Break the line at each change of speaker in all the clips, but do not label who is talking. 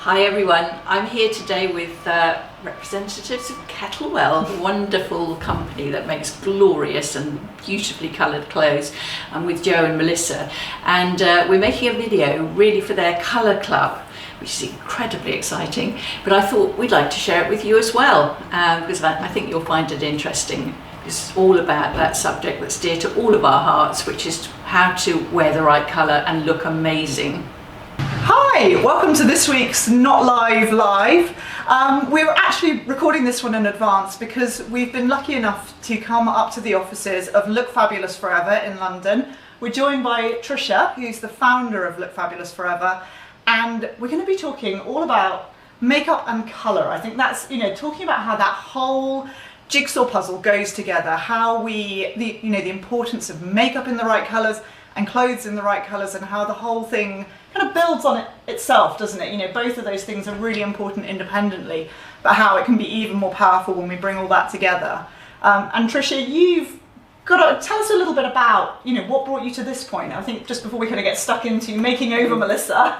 Hi everyone, I'm here today with representatives of Kettlewell, a wonderful company that makes glorious and beautifully coloured clothes. I'm with Joe and Melissa, and we're making a video really for their colour club, which is incredibly exciting, but I thought we'd like to share it with you as well, because I think you'll find it interesting. It's all about that subject that's dear to all of our hearts, which is how to wear the right colour and look amazing.
Hi, welcome to this week's Not Live. We're actually recording this one in advance because we've been lucky enough to come up to the offices of Look Fabulous Forever in London. We're joined by Tricia, who's the founder of Look Fabulous Forever, and we're going to be talking all about makeup and colour. I think that's, talking about how that whole jigsaw puzzle goes together, how the importance of makeup in the right colours and clothes in the right colours, and how the whole thing kind of builds on itself, doesn't it? Both of those things are really important independently, but how it can be even more powerful when we bring all that together. And Tricia, you've got to tell us a little bit about, what brought you to this point. I think just before we kind of get stuck into making over Melissa,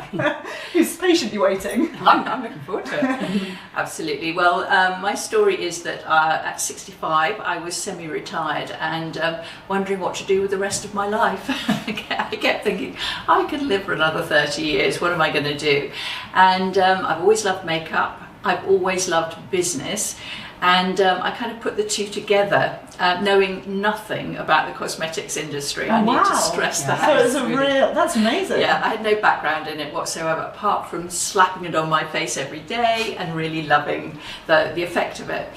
who's patiently waiting.
I'm looking forward to it. Absolutely. Well, my story is that at 65, I was semi-retired and wondering what to do with the rest of my life. I kept thinking, I could live for another 30 years. What am I going to do? And I've always loved makeup. I've always loved business. And I kind of put the two together, knowing nothing about the cosmetics industry. I need to stress that.
So it's that's amazing.
Yeah, I had no background in it whatsoever, apart from slapping it on my face every day and really loving the effect of it.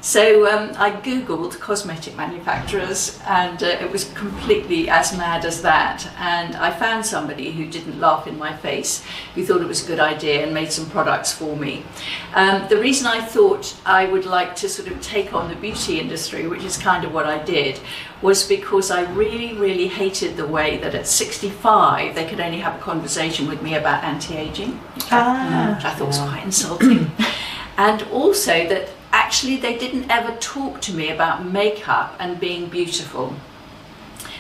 So I googled cosmetic manufacturers, and it was completely as mad as that, and I found somebody who didn't laugh in my face, who thought it was a good idea and made some products for me. The reason I thought I would like to sort of take on the beauty industry, which is kind of what I did, was because I really hated the way that at 65 they could only have a conversation with me about anti-aging, which I thought was quite insulting. And also that actually they didn't ever talk to me about makeup and being beautiful.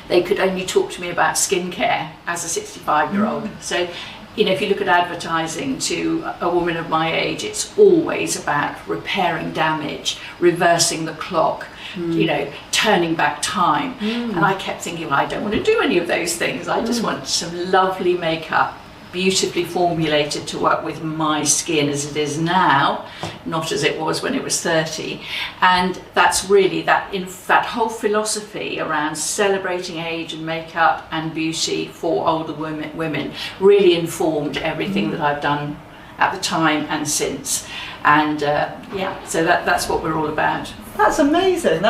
They could only talk to me about skincare as a 65-year-old. So, if you look at advertising to a woman of my age, it's always about repairing damage, reversing the clock, turning back time. And I kept thinking, well, I don't want to do any of those things. I just want some lovely makeup, beautifully formulated to work with my skin as it is now, not as it was when it was 30. And that's really that whole philosophy around celebrating age and makeup and beauty for older women really informed everything that I've done at the time and since. And so that's what we're all about.
That's amazing.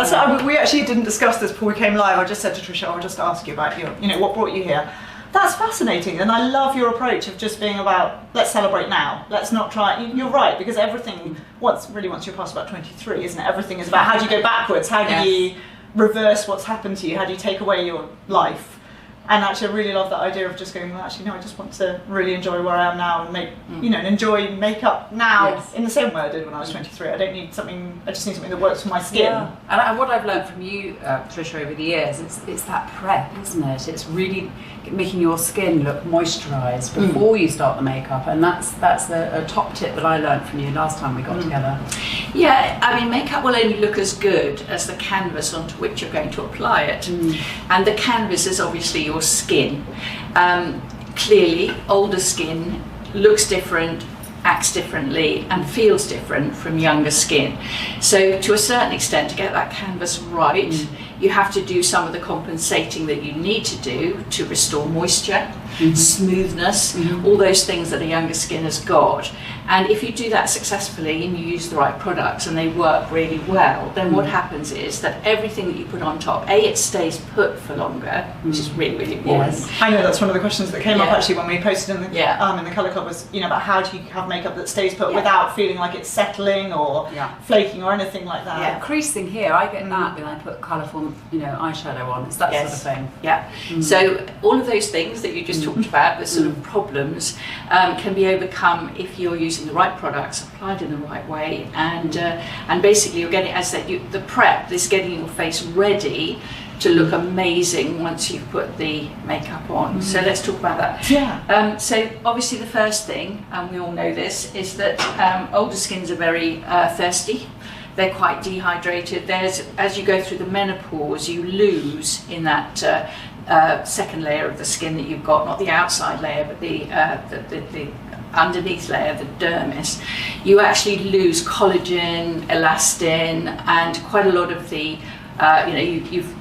We actually didn't discuss this before we came live. I just said to Tricia, I'll just ask you about what brought you here. That's fascinating, and I love your approach of just being about, let's celebrate now. Let's not try. You're right, because everything, once you're past about 23, isn't it? Everything is about how do you go backwards? How do you reverse what's happened to you? How do you take away your life? And actually, I really love that idea of just going, well, actually, no, I just want to really enjoy where I am now and and enjoy makeup now in the same way I did when I was 23. I don't need something, I just need something that works for my skin.
Yeah. And what I've learned from you, Tricia, over the years, it's that prep, isn't it? It's really making your skin look moisturised before you start the makeup, and that's a top tip that I learned from you last time we got together.
Yeah, I mean, makeup will only look as good as the canvas onto which you're going to apply it. And the canvas is obviously your skin. Clearly, older skin looks different, acts differently, and feels different from younger skin. So to a certain extent, to get that canvas right, you have to do some of the compensating that you need to do to restore moisture, smoothness, all those things that a younger skin has got. And if you do that successfully and you use the right products and they work really well, then what happens is that everything that you put on top, it stays put for longer, which is really important.
Yes. I know that's one of the questions that came up actually when we posted in the Colour Club was, about how do you have makeup that stays put without feeling like it's settling or flaking or anything like that.
Yeah, creasing here, I get that when I put colourful, eyeshadow on. It's that sort of thing.
Yeah. So all of those things that you just talked about, the sort of problems, can be overcome if you're using the right products, applied in the right way, and basically you're getting, as I said, the prep, this getting your face ready to look amazing once you've put the makeup on. So let's talk about that.
Yeah.
So obviously the first thing, and we all know this, is that older skins are very thirsty. They're quite dehydrated. As you go through the menopause, you lose in that second layer of the skin that you've got, not the outside layer, but the underneath layer, the dermis. You actually lose collagen, elastin, and quite a lot of the, you've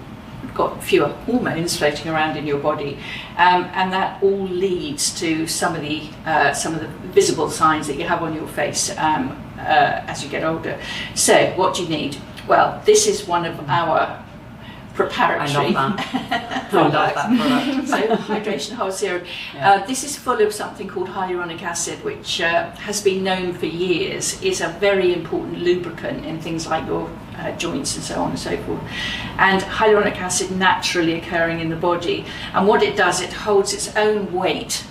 got fewer hormones floating around in your body, and that all leads to some of the visible signs that you have on your face as you get older. So what do you need? Well, this is one of our preparatory products. So hydration whole serum. This is full of something called hyaluronic acid, which has been known for years is a very important lubricant in things like your joints and so on and so forth. And hyaluronic acid naturally occurring in the body, and what it does, it holds its own weight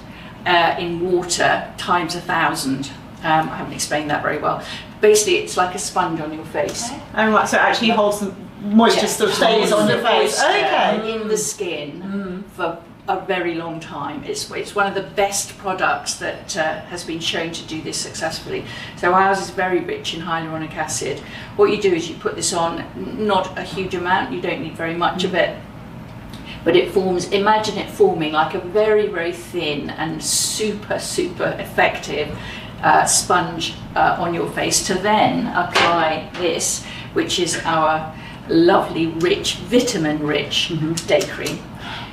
in water times 1,000. I haven't explained that very well. Basically, it's like a sponge on your face.
And right, so it actually holds the moisture, still stays on your face. Okay.
In the skin for a very long time. It's one of the best products that has been shown to do this successfully. So ours is very rich in hyaluronic acid. What you do is you put this on, not a huge amount, you don't need very much of it, but it forms, imagine it forming like a very, very thin and super, super effective sponge on your face, to then apply this, which is our lovely, rich, vitamin-rich day cream.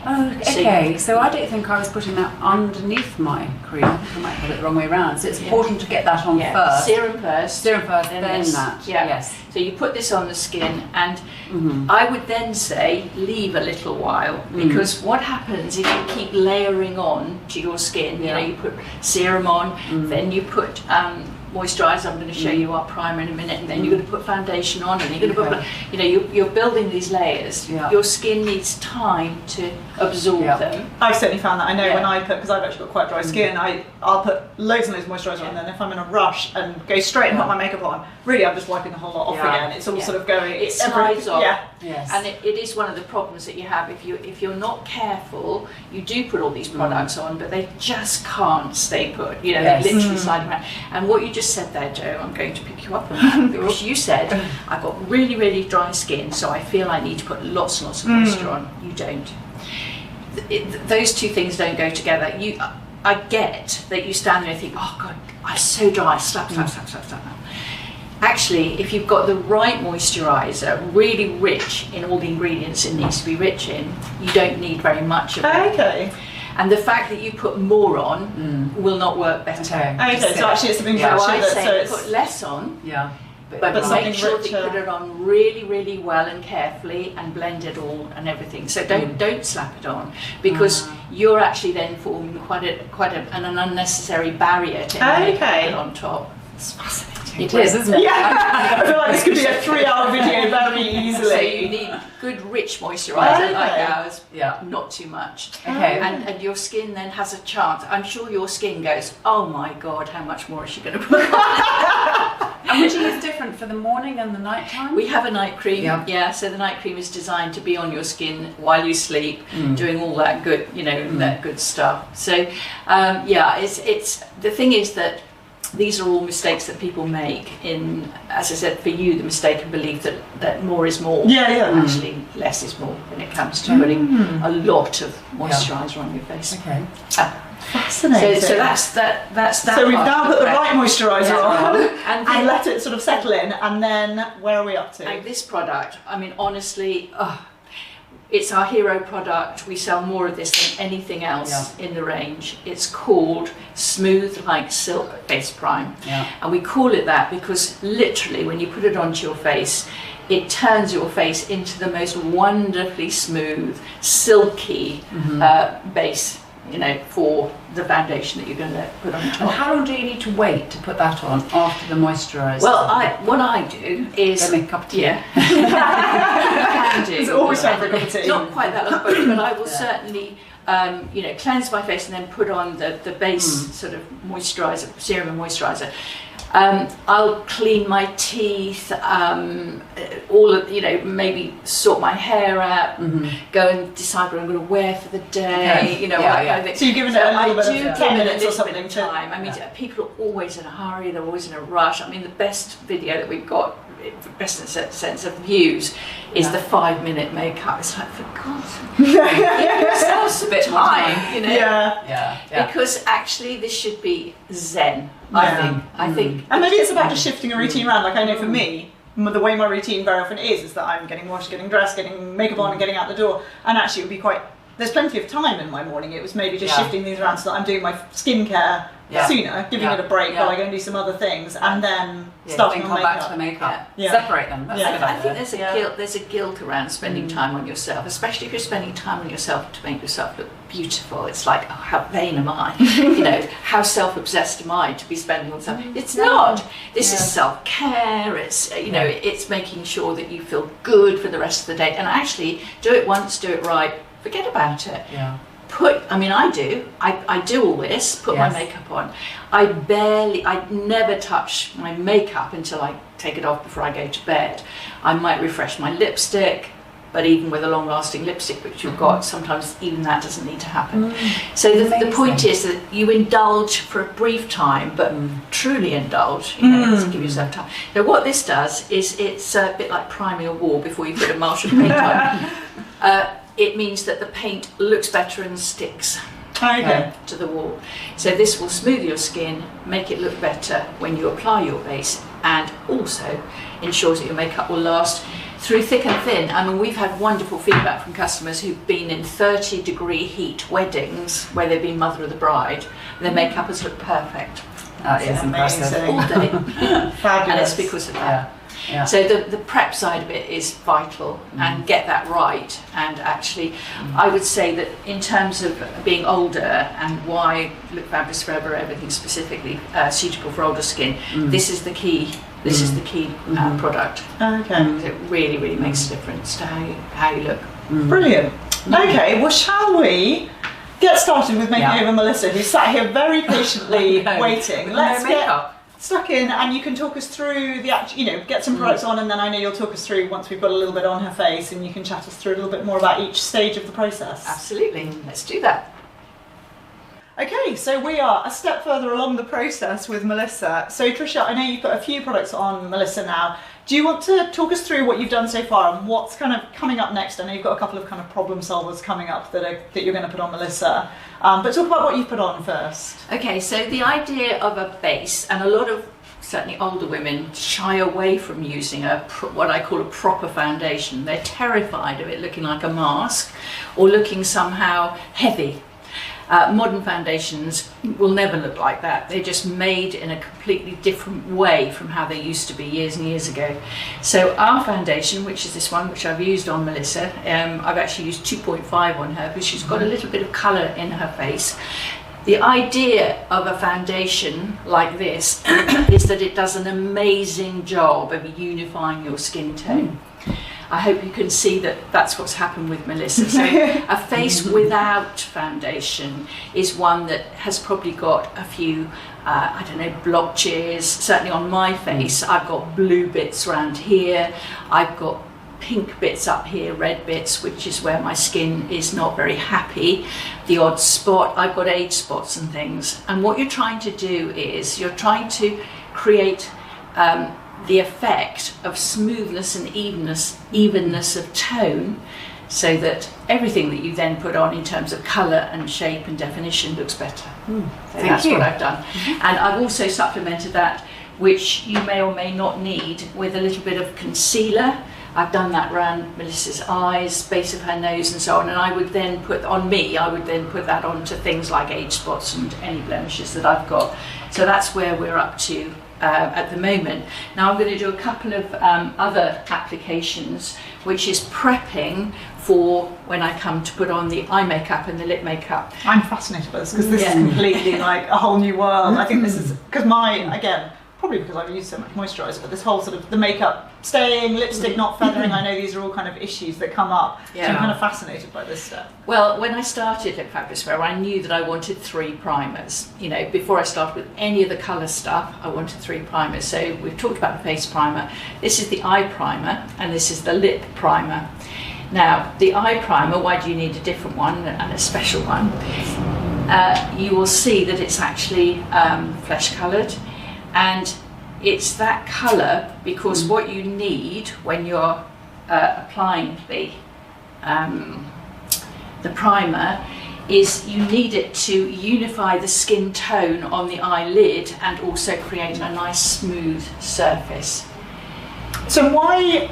Oh, okay. So I don't think I was putting that underneath my cream. I think I might put it the wrong way around. So it's important to get that on first.
Serum first.
Serum first, then
this.
that.
Yeah.
Yes.
So you put this on the skin, and I would then say leave a little while, because what happens if you keep layering on to your skin? You know, you put serum on, then you put moisturizer. I'm going to show you our primer in a minute, and then you're going to put foundation on, and you're going to put, you're building these layers. Your skin needs time to absorb them.
I've certainly found that. I know when I put, because I've actually got quite dry skin, I'll put loads and loads of moisturizer on, and then if I'm in a rush and go straight and put my makeup on, really I'm just wiping the whole lot off again. It's all sort of going,
it slides off.
Yes.
And it is one of the problems that you have if you're not careful. You do put all these products on, but they just can't stay put. You know, they literally slide around. And what you just said there, Joe, I'm going to pick you up on that, because you said I've got really, really dry skin, so I feel I need to put lots and lots of moisture on. You don't. Those two things don't go together. I get that you stand there and think, oh God, I'm so dry, slap. Actually, if you've got the right moisturiser, really rich in all the ingredients it needs to be rich in, you don't need very much of it.
Okay.
And the fact that you put more on will not work better.
Okay, so actually it's something richer.
So I say
so
put less on.
Yeah.
But make sure
richer.
that you put it on really, really well and carefully, and blend it all and everything. So don't slap it on, because you're actually then forming quite an unnecessary barrier to put it on top.
It's fascinating.
It is, isn't it?
Yeah. I feel like this could be a 3-hour video very easily.
So you need good, rich moisturiser like ours.
Yeah.
Not too much.
Okay.
And your skin then has a chance. I'm sure your skin goes, oh my God, how much more is she going to put on?
And which is different for the morning and the night time?
We have a night cream, so the night cream is designed to be on your skin while you sleep, doing all that good, that good stuff. So, it's the thing is that these are all mistakes that people make in, as I said, for you, the mistaken belief that more is more. Actually, less is more when it comes to putting a lot of moisturiser on your face.
Okay.
Fascinating.
So that's that.
So we've now put the right moisturiser on
and
let it sort of settle in, and then where are we up to?
And this product, I mean, honestly, it's our hero product. We sell more of this than anything else in the range. It's called Smooth Like Silk Face Prime. And we call it that because literally when you put it onto your face, it turns your face into the most wonderfully smooth, silky base, for the foundation that you're going to put on top.
And how long do you need to wait to put that on after the moisturiser?
Well, what I do is...
Get me a cup of tea.
It's always time for a cup of tea.
Not quite that long, but I will certainly, cleanse my face and then put on the base sort of moisturiser, serum and moisturiser. I'll clean my teeth, all of, maybe sort my hair out, go and decide what I'm going to wear for the day,
Kind of thing. So you're giving it a little bit of 10 minutes or something
of time. I mean, people are always in a hurry, they're always in a rush. I mean, the best video that we've got, best sense of views, is the 5-minute makeup. It's like, for God's sake, give yourselves a bit of time, because actually this should be zen. I think,
and maybe it's about just shifting a routine around. Like I know for me, the way my routine very often is that I'm getting washed, getting dressed, getting makeup on, and getting out the door. And actually, it would be quite. There's plenty of time in my morning. It was maybe just shifting things around so that I'm doing my skincare sooner, giving it a break while I go and do some other things, and then starting on
come
makeup.
back to the makeup. Separate them. That's a good
I think
idea.
there's a guilt around spending time on yourself, especially if you're spending time on yourself to make yourself look beautiful. It's like, oh, how vain am I? How self-obsessed am I to be spending on something? It's not. This is self-care. It's it's making sure that you feel good for the rest of the day, and actually do it once, do it right. Forget about it. I do all this, put my makeup on. I never touch my makeup until I take it off before I go to bed. I might refresh my lipstick, but even with a long-lasting lipstick which you've got, sometimes even that doesn't need to happen. So the point is that you indulge for a brief time, but truly indulge, to give yourself time. So what this does is it's a bit like priming a wall before you put a Martian paint on. It means that the paint looks better and sticks to the wall. So this will smooth your skin, make it look better when you apply your base, and also ensures that your makeup will last through thick and thin. I mean, we've had wonderful feedback from customers who've been in 30-degree heat weddings where they've been mother of the bride. Their makeup has looked perfect.
That is impressive.
All day.
Fabulous.
And it's because of that.
Yeah.
So the prep side of it is vital, and get that right. And actually, I would say that in terms of being older and why Look Fabulous Forever, everything specifically suitable for older skin, this is the key. This is the key product. It really, really makes a difference to how you look.
Brilliant. Okay, well, shall we get started with making over Melissa, who sat here very patiently waiting. Let's get stuck in, and you can talk us through the get some products on, and then I know you'll talk us through once we've got a little bit on her face, and you can chat us through a little bit more about each stage of the process.
Absolutely, let's do that.
Okay, so we are a step further along the process with Melissa. So Tricia, I know you've put a few products on Melissa now. Do you want to talk us through what you've done so far and what's kind of coming up next? I know you've got a couple of kind of problem solvers coming up that you're going to put on Melissa, but talk about what you've put on first.
Okay, so the idea of a base, and a lot of certainly older women shy away from using what I call a proper foundation. They're terrified of it looking like a mask or looking somehow heavy. Modern foundations will never look like that. They're just made in a completely different way from how they used to be years and years ago. So our foundation, which is this one, which I've used on Melissa, I've actually used 2.5 on her because she's got a little bit of colour in her face. The idea of a foundation like this is that it does an amazing job of unifying your skin tone. I hope you can see that that's what's happened with Melissa. So a face without foundation is one that has probably got a few, blotches. Certainly on my face, I've got blue bits around here. I've got pink bits up here, red bits, which is where my skin is not very happy. The odd spot, I've got age spots and things. And what you're trying to do is you're trying to create the effect of smoothness and evenness of tone, so that everything that you then put on in terms of colour and shape and definition looks better. So that's what I've done. And I've also supplemented that, which you may or may not need, with a little bit of concealer. I've done that around Melissa's eyes, base of her nose and so on, and I would then put that onto things like age spots and any blemishes that I've got. So that's where we're up to at the moment. Now I'm going to do a couple of other applications, which is prepping for when I come to put on the eye makeup and the lip makeup.
I'm fascinated by this because this is completely like a whole new world. I think this is, because probably because I've used so much moisturiser, but this whole sort of the makeup staying, lipstick not feathering, I know these are all kind of issues that come up.
Yeah.
So I'm kind of fascinated by this stuff.
Well, when I started Look Fabulous Forever, I knew that I wanted 3 primers. You know, before I started with any of the colour stuff, I wanted 3 primers. So we've talked about the face primer. This is the eye primer, and this is the lip primer. Now, the eye primer, why do you need a different one and a special one? You will see that it's actually flesh coloured, and it's that colour because what you need when you're applying the primer is you need it to unify the skin tone on the eyelid and also create a nice smooth surface.
So why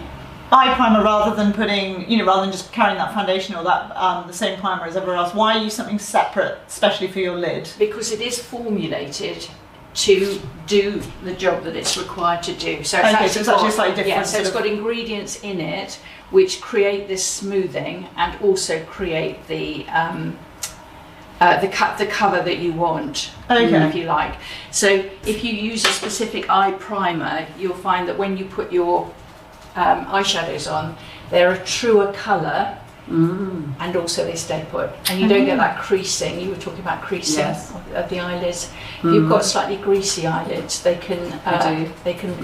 eye primer rather than putting, you know, rather than just carrying that foundation or that the same primer as everywhere else? Why use something separate, especially for your lid?
Because it is formulated to do the job that it's required to do. So
it's actually slightly different.
Yeah, so it's got ingredients in it which create this smoothing and also create the cover that you want, if you like. So if you use a specific eye primer, you'll find that when you put your eyeshadows on, they're a truer colour. And also they stay put, and you don't get that creasing. You were talking about creasing of the eyelids. If you've got slightly greasy eyelids, they can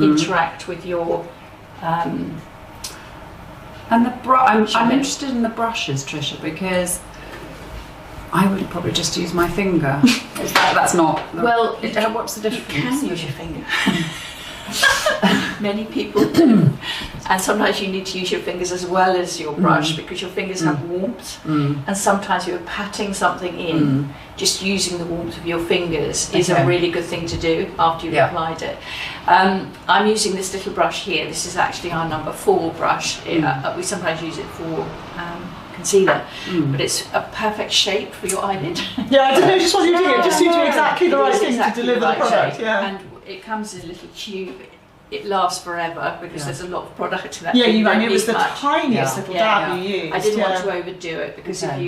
interact with your
and the I'm interested in the brushes, Tricia, because I would probably just use my finger. That's not
well.
What's the difference?
You can use your finger. Many people do, and sometimes you need to use your fingers as well as your brush because your fingers have warmth, and sometimes you're patting something in. Just using the warmth of your fingers is a really good thing to do after you've applied it. I'm using this little brush here. This is actually our number 4 brush. We sometimes use it for concealer, but it's a perfect shape for your eyelid.
Yeah, I didn't know just what you're doing. It just seems to be exactly the right thing to deliver the product.
And it comes in a little tube. It lasts forever because there's a lot of product in that.
Yeah, it was the tiniest little dab you used.
I didn't want to overdo it because if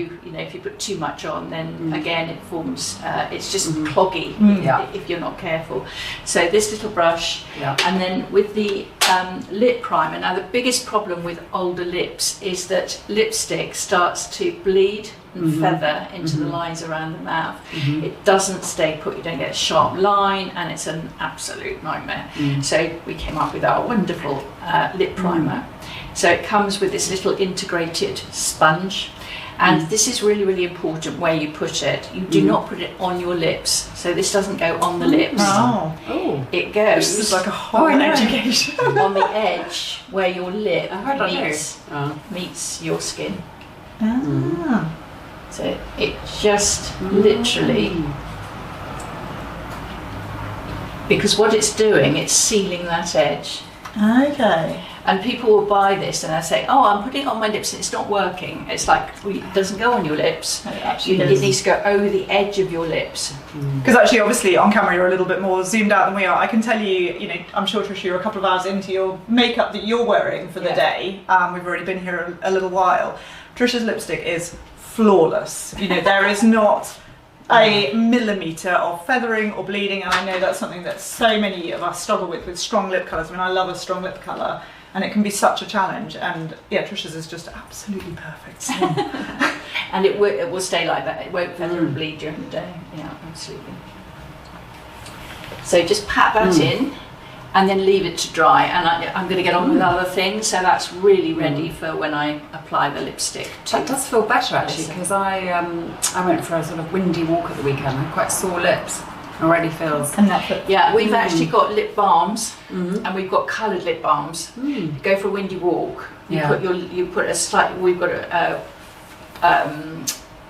you put too much on, then again it forms. It's just cloggy if you're not careful. So this little brush, and then with the lip primer. Now the biggest problem with older lips is that lipstick starts to bleed and feather into the lines around the mouth. It doesn't stay put, you don't get a sharp line, and it's an absolute nightmare. So we came up with our wonderful lip primer. So it comes with this little integrated sponge, and this is really, really important where you put it. You do not put it on your lips, so this doesn't go on the lips. It goes
this is like a whole education
on the edge where your lip meets your skin. So it just literally, because what it's doing, it's sealing that edge.
Okay.
And people will buy this and they'll say, oh, I'm putting it on my lips and it's not working. It's like, it doesn't go on your lips. It needs to go over the edge of your lips.
Because actually, obviously, on camera you're a little bit more zoomed out than we are. I can tell you, I'm sure, Tricia, you're a couple of hours into your makeup that you're wearing for the day. We've already been here a little while. Tricia's lipstick is flawless. There is not a millimetre of feathering or bleeding, and I know that's something that so many of us struggle with strong lip colours. I mean, I love a strong lip colour, and it can be such a challenge, and Tricia's is just absolutely perfect.
And it will stay like that. It won't feather and bleed during the day. Yeah, absolutely. So just pat that in and then leave it to dry, and I'm going to get on with other things, so that's really ready for when I apply the lipstick.
That does feel better actually, because I went for a sort of windy walk at the weekend. I had quite sore lips. Already feels.
Yeah, we've actually got lip balms, and we've got coloured lip balms. Go for a windy walk. You put a slightly. We've got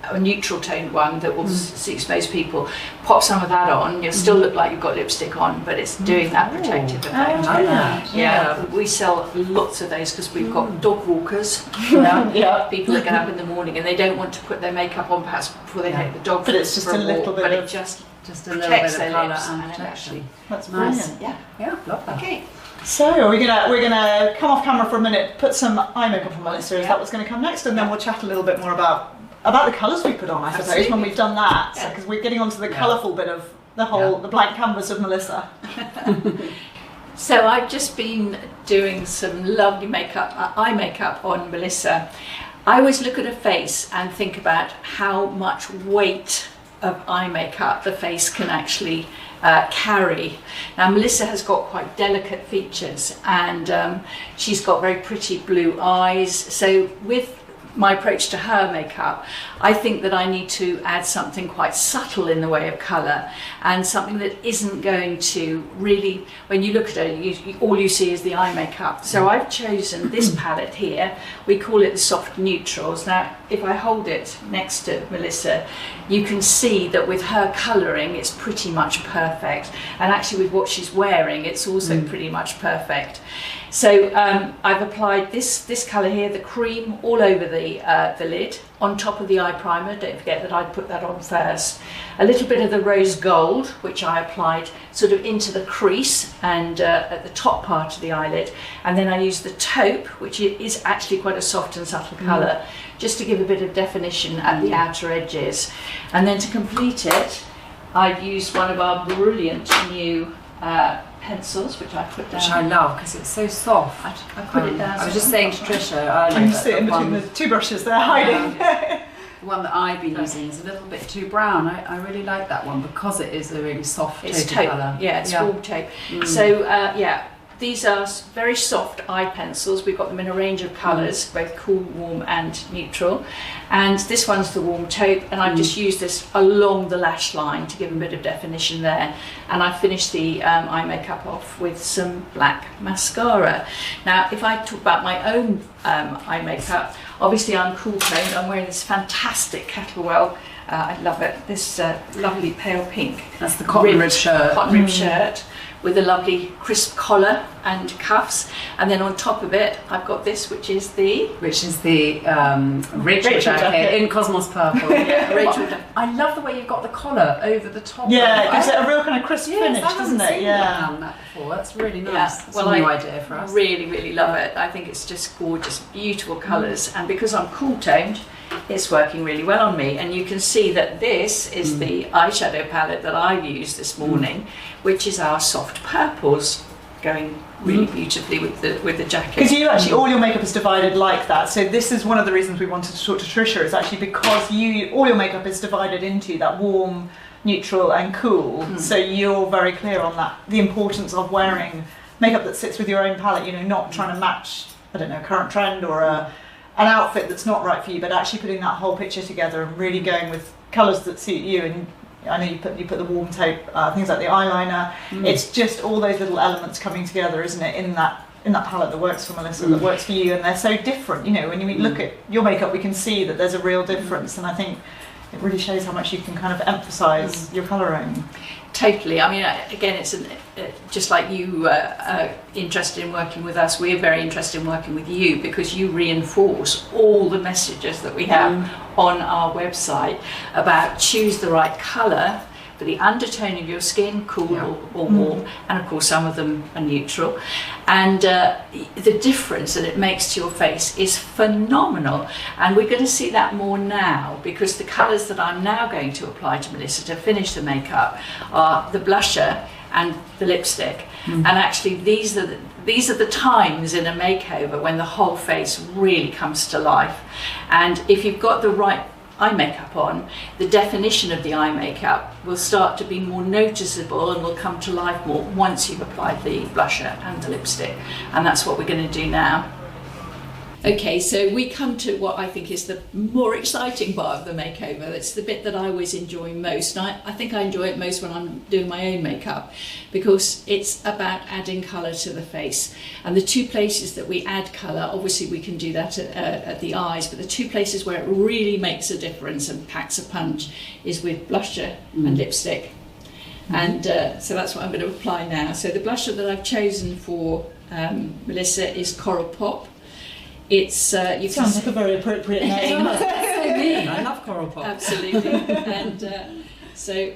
a neutral toned one that will suit most people. Pop some of that on. You'll still look like you've got lipstick on, but it's doing that protective effect. Yeah, we sell lots of those because we've got dog walkers. People that get up in the morning and they don't want to put their makeup on perhaps before they take the dog.
But it's just a little bit.
But it just
a little bit of colour and
protection.
That's nice.
Brilliant.
Yeah, love that.
Okay.
So we're gonna come off camera for a minute, put some eye makeup on Melissa. Is that what's going to come next? And then we'll chat a little bit more about the colours we put on, I suppose, when we've done that. Because we're getting onto the colourful bit of the blank canvas of Melissa.
So I've just been doing some lovely eye makeup on Melissa. I always look at a face and think about how much weight of eye makeup the face can actually carry. Now Melissa has got quite delicate features, and she's got very pretty blue eyes. So with my approach to her makeup, I think that I need to add something quite subtle in the way of colour, and something that isn't going to really, when you look at her, all you see is the eye makeup. So I've chosen this palette here. We call it the soft neutrals. Now if I hold it next to Melissa, you can see that with her colouring it's pretty much perfect, and actually with what she's wearing it's also pretty much perfect. So I've applied this colour here, the cream, all over the lid, on top of the eye primer. Don't forget that I put that on first. A little bit of the rose gold, which I applied sort of into the crease and at the top part of the eyelid. And then I used the taupe, which is actually quite a soft and subtle colour, just to give a bit of definition at the outer edges. And then to complete it, I've used one of our brilliant new pencils, which I put down.
Which I love because it's so soft.
I put it down.
I was just saying to Tricia earlier,
And you see it in between the two brushes there hiding.
the one that I've been using is a little bit too brown. I really like that one because it is a really soft taupe colour.
Yeah, it's warm taupe. So yeah, these are very soft eye pencils. We've got them in a range of colours, both cool, warm and neutral. And this one's the warm taupe, and I've just used this along the lash line to give a bit of definition there. And I finished the eye makeup off with some black mascara. Now, if I talk about my own eye makeup, obviously I'm cool toned. I'm wearing this fantastic Kettlewell. I love it. This lovely pale pink.
That's the cotton rib shirt.
Cotton rib shirt with a lovely crisp collar and cuffs, and then on top of it I've got this, which is the Rachel jacket in Cosmos Purple.
Yeah,
Rachel.
I love the way you've got the collar over the top.
Yeah, it gives it a real kind of crisp finish, doesn't it?
Yeah, I've that before. That's really nice.
Yeah.
That's a new idea for us.
Really love it. I think it's just gorgeous, beautiful colours, and because I'm cool toned, it's working really well on me. And you can see that this is the eyeshadow palette that I've used this morning, which is our soft purples, going really beautifully with the jacket.
Because you actually, all your makeup is divided like that. So this is one of the reasons we wanted to talk to Tricia, is actually because all your makeup is divided into that warm, neutral and cool. So you're very clear on that, the importance of wearing makeup that sits with your own palette, you know, not trying to match, I don't know, a current trend or an outfit that's not right for you, but actually putting that whole picture together and really going with colours that suit you. And I know you put the warm taupe, things like the eyeliner. It's just all those little elements coming together, isn't it, in that palette that works for Melissa, that works for you, and they're so different. You know, when you look at your makeup, we can see that there's a real difference, and I think it really shows how much you can kind of emphasise your colouring.
Totally. I mean, again, it's just like you are interested in working with us, we're very interested in working with you, because you reinforce all the messages that we have on our website about choose the right colour for the undertone of your skin, cool or warm, and of course some of them are neutral. And the difference that it makes to your face is phenomenal. And we're going to see that more now, because the colours that I'm now going to apply to Melissa to finish the makeup are the blusher and the lipstick. And actually these are the times in a makeover when the whole face really comes to life. And if you've got the right eye makeup on, the definition of the eye makeup will start to be more noticeable and will come to life more once you've applied the blusher and the lipstick. And that's what we're going to do now. Okay, so we come to what I think is the more exciting part of the makeover. It's the bit that I always enjoy most. And I think I enjoy it most when I'm doing my own makeup, because it's about adding colour to the face. And the two places that we add colour, obviously we can do that at the eyes, but the two places where it really makes a difference and packs a punch is with blusher and lipstick. And so that's what I'm going to apply now. So the blusher that I've chosen for Melissa is Coral Pop. It's you
Sounds like a very appropriate name.
That's so mean. I love Coral Pop.
Absolutely. And so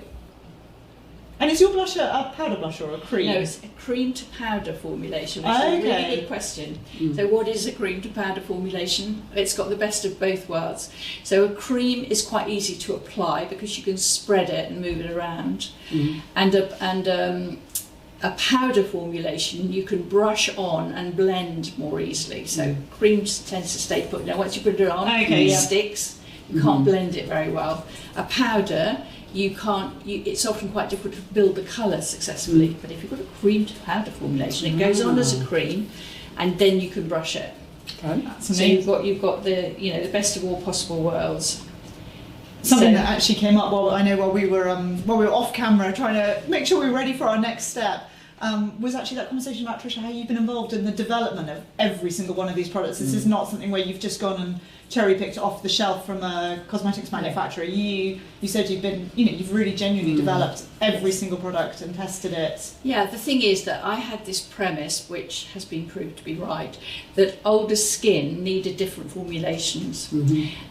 And is your blusher a powder blusher or a cream?
No, it's a cream to powder formulation, which is a really good question. So what is a cream to powder formulation? It's got the best of both worlds. So a cream is quite easy to apply because you can spread it and move it around. And a powder formulation you can brush on and blend more easily. So cream tends to stay put. Now once you put it on, it sticks. You can't blend it very well. A powder, you can't. It's often quite difficult to build the colour successfully. But if you've got a cream to powder formulation, it goes on as a cream, and then you can brush it. So you've got the the best of all possible worlds.
Something that actually came up while we were off camera trying to make sure we were ready for our next step. Was actually that conversation about, Tricia, how you've been involved in the development of every single one of these products. This is not something where you've just gone and cherry picked off the shelf from a cosmetics manufacturer. You said you've really genuinely developed every single product and tested it. Yeah,
the thing is that I had this premise, which has been proved to be right, that older skin needed different formulations,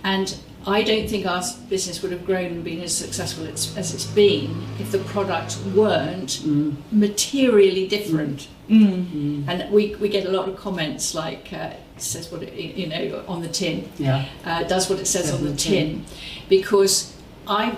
and I don't think our business would have grown and been as successful as it's been if the products weren't materially different. And we get a lot of comments like it says what it, on the tin, does what it says on the tin, because I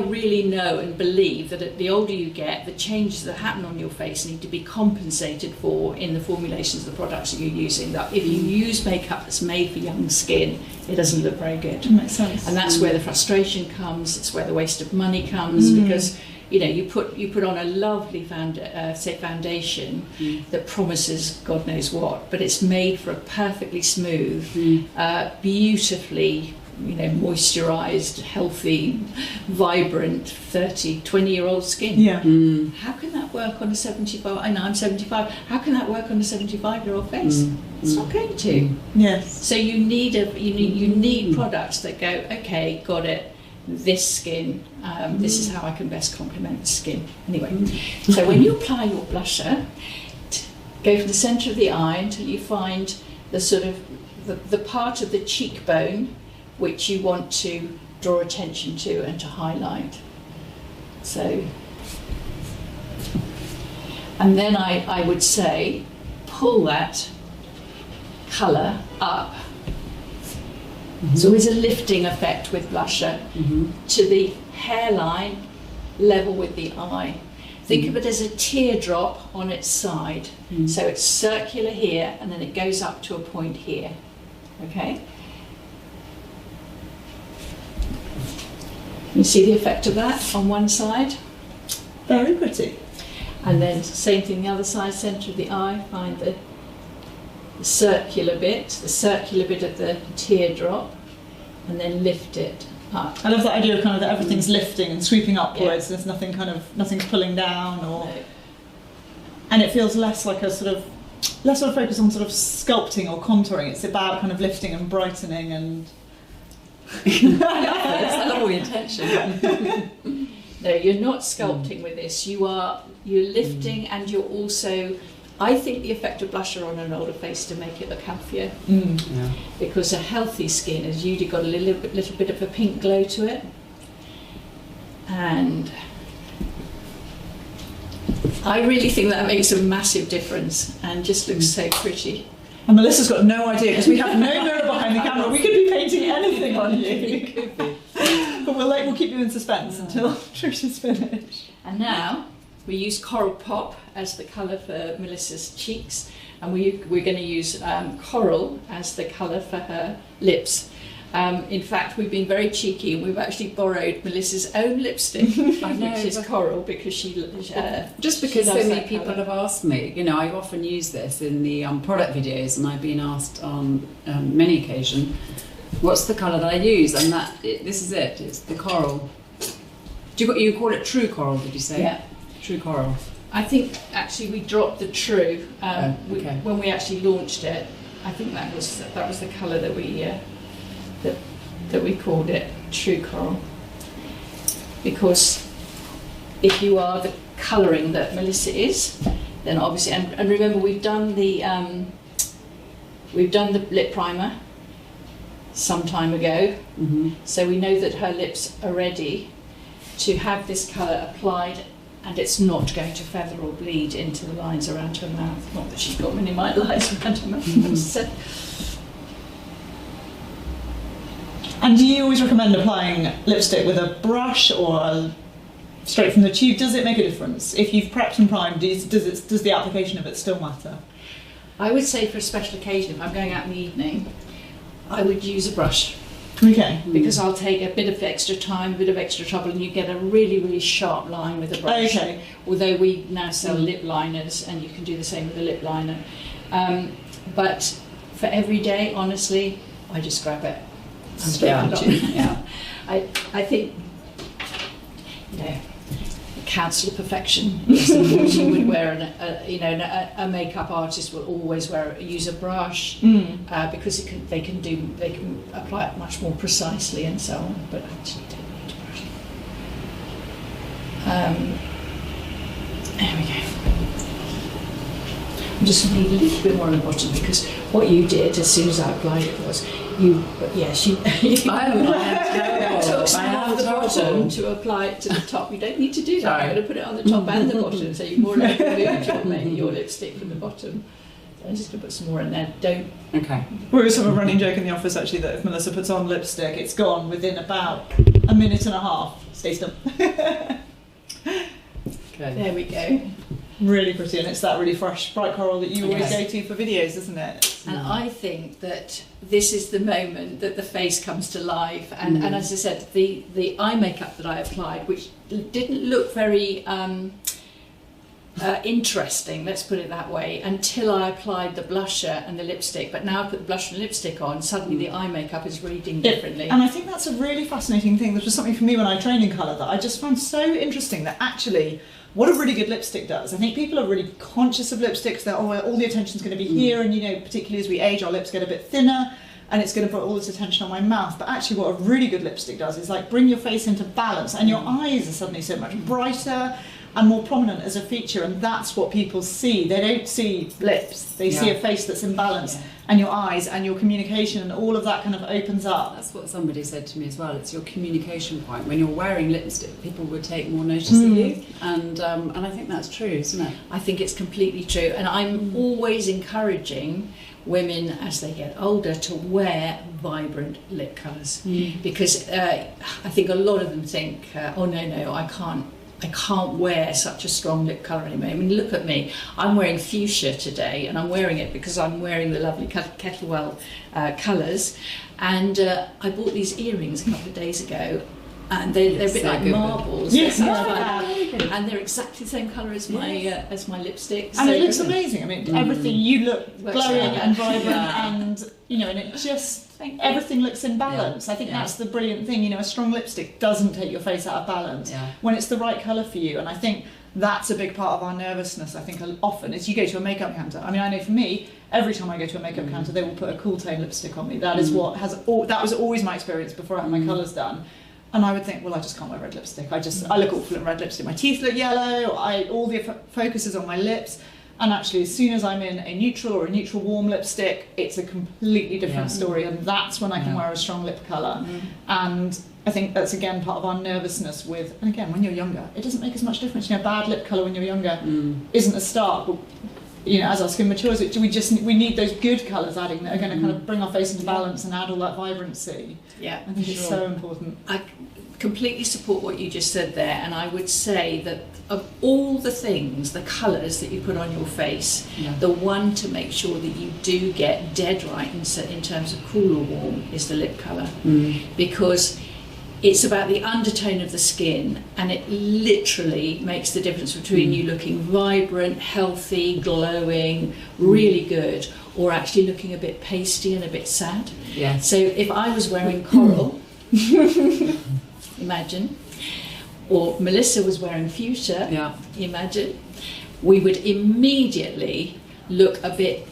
really know and believe that the older you get, the changes that happen on your face need to be compensated for in the formulations of the products that you're using. That if you use makeup that's made for young skin, it doesn't look very good.
Makes sense.
And that's where the frustration comes. It's where the waste of money comes, because you put on a lovely foundation that promises God knows what, but it's made for a perfectly smooth, beautifully moisturised, healthy, vibrant 20-year-old skin. How can that work on a 75? I know I'm 75. How can that work on a 75-year-old face? It's not going to.
Yes.
So you need products that go, okay, got it. This skin, this is how I can best complement the skin. Anyway, so when you apply your blusher, go from the centre of the eye until you find the sort of the part of the cheekbone which you want to draw attention to and to highlight. So, and then I would say pull that colour up. There's always a lifting effect with blusher to the hairline level with the eye. Think of it as a teardrop on its side. So it's circular here and then it goes up to a point here. Okay? You see the effect of that on one side?
Very pretty.
And then same thing the other side, centre of the eye, find the circular bit of the teardrop, and then lift it up.
I love that idea of kind of that everything's lifting and sweeping upwards. There's nothing's pulling down, or and it feels less sort of focus on sort of sculpting or contouring. It's about kind of lifting and brightening and.
That's a lovely intention. No, you're not sculpting with this. You're lifting, and you're also. I think the effect of blusher on an older face to make it look healthier, because a healthy skin has usually got a little bit of a pink glow to it, and I really think that makes a massive difference and just looks so pretty.
And Melissa's got no idea because we have no mirror behind the camera. We could be painting anything on you. But we'll keep you in suspense until Tricia's finished.
And now we use Coral Pop as the colour for Melissa's cheeks, and we're going to use Coral as the colour for her lips. In fact, we've been very cheeky and we've actually borrowed Melissa's own lipstick, which is Coral, because she
just because so many people have asked me. I often use this in the product videos, and I've been asked on many occasions, what's the colour that I use? And this is it. It's the Coral. You call it True Coral? Did you say?
Yeah,
True Coral.
I think actually we dropped the True when we actually launched it. I think that was the colour that we. That we called it True Coral, because if you are the colouring that Melissa is, then obviously, and remember we've done the lip primer some time ago, so we know that her lips are ready to have this colour applied and it's not going to feather or bleed into the lines around her mouth. Not that she's got many lines around her mouth. So,
and do you always recommend applying lipstick with a brush or straight from the tube? Does it make a difference? If you've prepped and primed, does the application of it still matter?
I would say for a special occasion, if I'm going out in the evening, I would use a brush.
Okay.
Because I'll take a bit of extra time, a bit of extra trouble, and you get a really, really sharp line with a brush.
Okay.
Although we now sell lip liners, and you can do the same with a lip liner. But for every day, honestly, I just grab it. Yeah. I think, counsel of perfection. You would wear a makeup artist will always use a brush because they can apply it much more precisely and so on. But actually, don't need to brush. There we go. I'm just going to need a little bit more on the bottom because what you did as soon as I applied it was took some off the bottom to apply it to the top. You don't need to do that. I'm going to put it on the top and the bottom, so you more or less removed your lipstick from the bottom. So I'm just going to put some more in there. Don't.
Okay.
We always have a running joke in the office actually that if Melissa puts on lipstick, it's gone within about a minute and a half. Stay still.
Okay.
There we go.
Really pretty, and it's that really fresh, bright coral that you always go to for videos, isn't it?
And I think that this is the moment that the face comes to life. And as I said, the eye makeup that I applied, which didn't look very interesting, let's put it that way, until I applied the blusher and the lipstick. But now I put the blusher and lipstick on, suddenly the eye makeup is reading differently.
And I think that's a really fascinating thing. This was something for me when I trained in colour that I just found so interesting, that actually what a really good lipstick does. I think people are really conscious of lipsticks, that all the attention's going to be here, and particularly as we age, our lips get a bit thinner, and it's going to put all this attention on my mouth. But actually what a really good lipstick does is like bring your face into balance, and your eyes are suddenly so much brighter and more prominent as a feature, and that's what people see. They don't see lips, they see a face that's in balance, and your eyes and your communication and all of that kind of opens up.
That's what somebody said to me as well. It's your communication point. When you're wearing lipstick, people would take more notice of you, and I think that's true, isn't it?
I think it's completely true, and I'm always encouraging women as they get older to wear vibrant lip colours because I think a lot of them think, oh no, I can't wear such a strong lip colour anymore. I mean, look at me. I'm wearing fuchsia today, and I'm wearing it because I'm wearing the lovely Kettlewell Colours. And I bought these earrings a couple of days ago, and they're a bit like marbles.
Yes,
and they're exactly the same colour as my lipstick.
And it looks amazing. I mean, everything, you look glowing and vibrant, and and it just, everything looks in balance. I think that's the brilliant thing. A strong lipstick doesn't take your face out of balance when it's the right colour for you. And I think that's a big part of our nervousness. I think often is you go to a makeup counter. I mean, I know for me, every time I go to a makeup counter, they will put a cool tone lipstick on me. That is what that was always my experience before I had my colours done. And I would think, well, I just can't wear red lipstick. I look awful in red lipstick. My teeth look yellow. All the focus is on my lips. And actually, as soon as I'm in a neutral or a neutral warm lipstick, it's a completely different story. And that's when I can wear a strong lip colour. And I think that's, again, part of our nervousness with, and again, when you're younger, it doesn't make as much difference. Bad lip colour when you're younger isn't a start. But, as our skin matures, we need those good colours adding that are going to kind of bring our face into balance and add all that vibrancy.
Yeah,
I think it's so important.
I completely support what you just said there, and I would say that of all the things, the colours that you put on your face, the one to make sure that you do get dead right in terms of cool or warm is the lip colour, because it's about the undertone of the skin, and it literally makes the difference between you looking vibrant, healthy, glowing, really good, or actually looking a bit pasty and a bit sad.
Yeah.
So if I was wearing coral, imagine, or Melissa was wearing fuchsia, imagine, we would immediately look a bit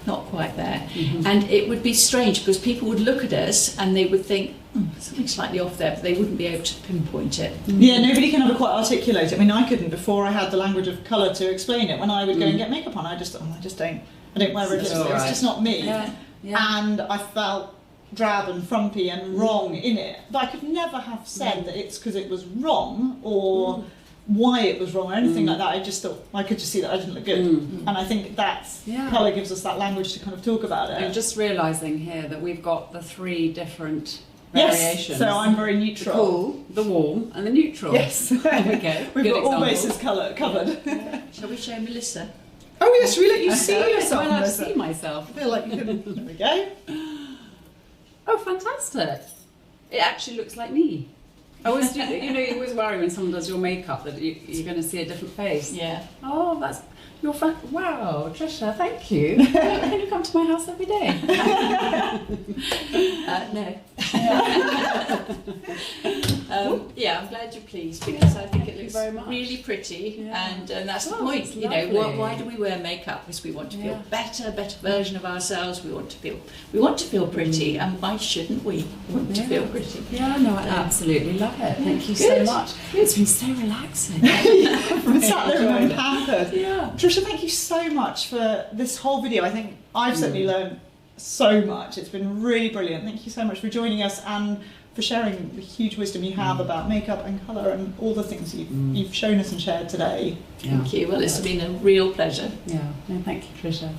not quite there. And it would be strange because people would look at us and they would think, something slightly off there, but they wouldn't be able to pinpoint it.
Yeah, nobody can ever quite articulate it. I mean, I couldn't before I had the language of colour to explain it. When I would go and get makeup on, I don't wear red lipstick. It's just not me. And I felt drab and frumpy and wrong in it. But I could never have said that it's because it was wrong or why it was wrong or anything like that. I just thought I could just see that I didn't look good, and I think that's colour gives us that language to kind of talk about it.
And just realising here that we've got the 3 different variations.
Yes, so I'm very neutral.
The cool, the warm, and the neutral.
Yes,
there we go.
We've
Good
got all
example.
bases covered.
Shall we show Melissa?
Oh yes, we let you see yourself.
I'm allowed to
Melissa.
see myself.
I feel like you can. There we go.
Oh, fantastic! It actually looks like me. I always, you always worry when someone does your makeup that you're going to see a different face.
Yeah.
Oh, that's your fun. Wow, Tricia, thank you. Can you come to my house every day?
No. Yeah, I'm glad you're pleased because I think it looks
very much.
really pretty, and that's the
Oh,
point.
it's
You know,
lovely.
why do we wear makeup? Because we want to feel better version of ourselves. We want to feel pretty, and why shouldn't we want to feel pretty?
Yeah, no, I absolutely love it. Thank you so much. It's been so relaxing.
From sat there and pampered.
Yeah.
Tricia, thank you so much for this whole video. I think I've certainly learned so much. It's been really brilliant. Thank you so much for joining us and for sharing the huge wisdom you have about makeup and colour and all the things you've shown us and shared today.
Thank you. Well, it's been a real pleasure.
Yeah. No, thank you, Tricia.